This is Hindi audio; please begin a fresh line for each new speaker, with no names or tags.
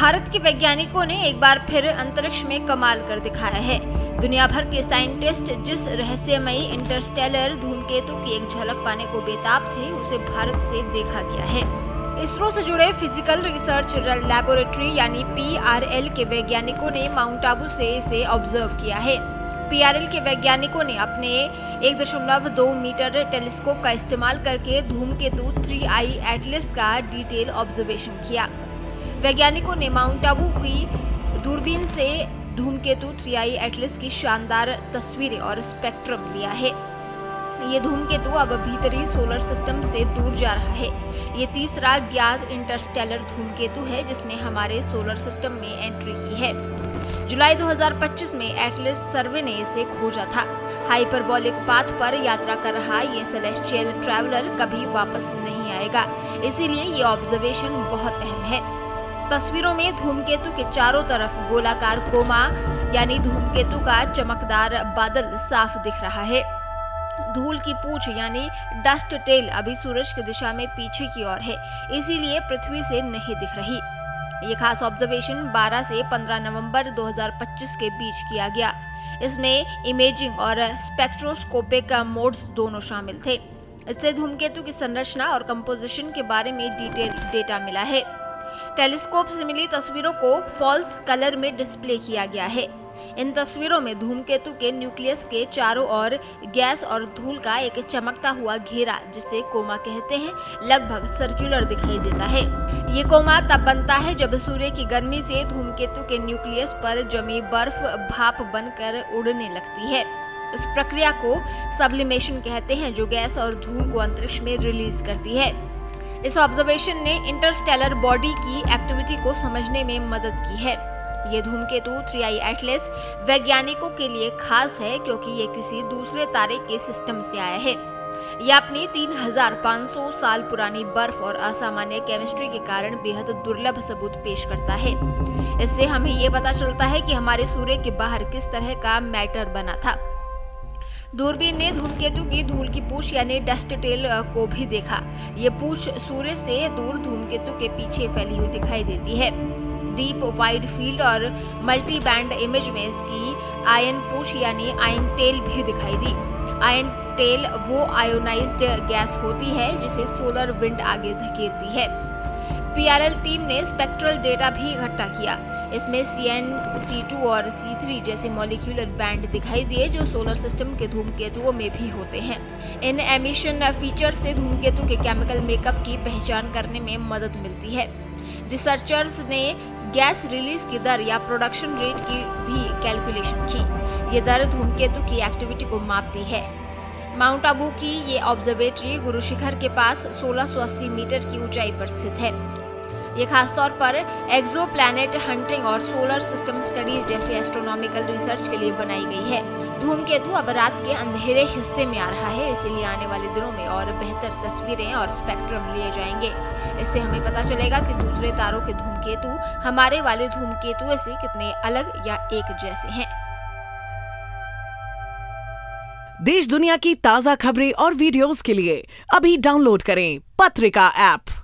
भारत के वैज्ञानिकों ने एक बार फिर अंतरिक्ष में कमाल कर दिखाया है। दुनिया भर के साइंटिस्ट जिस रहस्यमयी इंटरस्टेलर धूमकेतु की एक झलक पाने को बेताब थे, उसे भारत से देखा गया है। इसरो से जुड़े फिजिकल रिसर्च लैबोरेटरी यानी PRL के वैज्ञानिकों ने माउंट आबू से इसे ऑब्जर्व किया है। PRL के वैज्ञानिकों ने अपने 1.2 मीटर टेलीस्कोप का इस्तेमाल करके धूमकेतु 3I एटलस का डिटेल ऑब्जर्वेशन किया। वैज्ञानिकों ने माउंट आबू की दूरबीन से धूमकेतु 3I एटलस की शानदार तस्वीरें और स्पेक्ट्रम लिया है। ये धूमकेतु अब भीतरी सोलर सिस्टम से दूर जा रहा है। ये तीसरा ज्ञात इंटरस्टेलर धूमकेतु है जिसने हमारे सोलर सिस्टम में एंट्री की है। जुलाई 2025 में एटलस सर्वे ने इसे खोजा था। हाइपरबोलिक पाथ पर यात्रा कर रहा ये सेलेस्टियल ट्रैवलर कभी वापस नहीं आएगा, इसीलिए ये ऑब्जर्वेशन बहुत अहम है। तस्वीरों में धूमकेतु के चारों तरफ गोलाकार कोमा यानी धूमकेतु का चमकदार बादल साफ दिख रहा है। धूल की पूंछ यानी डस्ट टेल अभी सूरज की दिशा में पीछे की ओर है, इसीलिए पृथ्वी से नहीं दिख रही। ये खास ऑब्जर्वेशन 12 से 15 नवंबर 2025 के बीच किया गया। इसमें इमेजिंग और स्पेक्ट्रोस्कोपिक मोड्स दोनों शामिल थे। इससे धूमकेतु की संरचना और कंपोजिशन के बारे में डिटेल डेटा मिला है। टेलीस्कोप से मिली तस्वीरों को फॉल्स कलर में डिस्प्ले किया गया है। इन तस्वीरों में धूमकेतु के न्यूक्लियस के चारों ओर गैस और धूल का एक चमकता हुआ घेरा, जिसे कोमा कहते हैं, लगभग सर्कुलर दिखाई देता है। ये कोमा तब बनता है जब सूर्य की गर्मी से धूमकेतु के न्यूक्लियस पर जमी बर्फ भाप बनकर उड़ने लगती है। इस प्रक्रिया को सब्लिमेशन कहते हैं, जो गैस और धूल को अंतरिक्ष में रिलीज करती है। इस ऑब्जर्वेशन ने इंटरस्टेलर बॉडी की एक्टिविटी को समझने में मदद की है। ये धूमकेतु 3I एटलस वैज्ञानिकों के लिए खास है क्योंकि ये किसी दूसरे तारे के सिस्टम से आया है। यह अपनी 3500 साल पुरानी बर्फ और असामान्य केमिस्ट्री के कारण बेहद दुर्लभ सबूत पेश करता है। इससे हमें ये पता चलता है कि हमारे सूर्य के बाहर किस तरह का मैटर बना था। दूरबीन ने धूमकेतु की धूल की पूंछ यानी डस्ट टेल को भी देखा। ये पूंछ सूर्य से दूर धूमकेतु के पीछे फैली हुई दिखाई देती है। डीप वाइड फील्ड और मल्टी बैंड इमेज में इसकी आयन पूंछ यानी आयन टेल भी दिखाई दी। आयन टेल वो आयोनाइज्ड गैस होती है जिसे सोलर विंड आगे धकेलती है। PRL टीम ने स्पेक्ट्रल डेटा भी इकट्ठा किया। इसमें CN, C2 और C3 जैसे मॉलिक्यूलर बैंड दिखाई दिए जो सोलर सिस्टम के धूमकेतुओं में भी होते हैं। इन एमिशन फीचर से धूमकेतु के केमिकल मेकअप की पहचान करने में मदद मिलती है। रिसर्चर्स ने गैस रिलीज की दर या प्रोडक्शन रेट की भी कैलकुलेशन की। ये दर धूमकेतु की एक्टिविटी को मापती है। माउंट आबू की ये ऑब्जर्वेटरी गुरु शिखर के पास 1680 मीटर की ऊंचाई पर स्थित है। ये खासतौर पर एक्सो प्लैनेट हंटिंग और सोलर सिस्टम स्टडीज जैसे एस्ट्रोनॉमिकल रिसर्च के लिए बनाई गई है। धूमकेतु अब रात के अंधेरे हिस्से में आ रहा है, इसीलिए आने वाले दिनों में और बेहतर तस्वीरें और स्पेक्ट्रम लिए जाएंगे। इससे हमें पता चलेगा कि दूसरे तारों के धूमकेतु हमारे वाले धूमकेतु से कितने अलग या एक जैसे हैं।
देश दुनिया की ताजा खबरें और वीडियोस के लिए अभी डाउनलोड करें पत्रिका ऐप।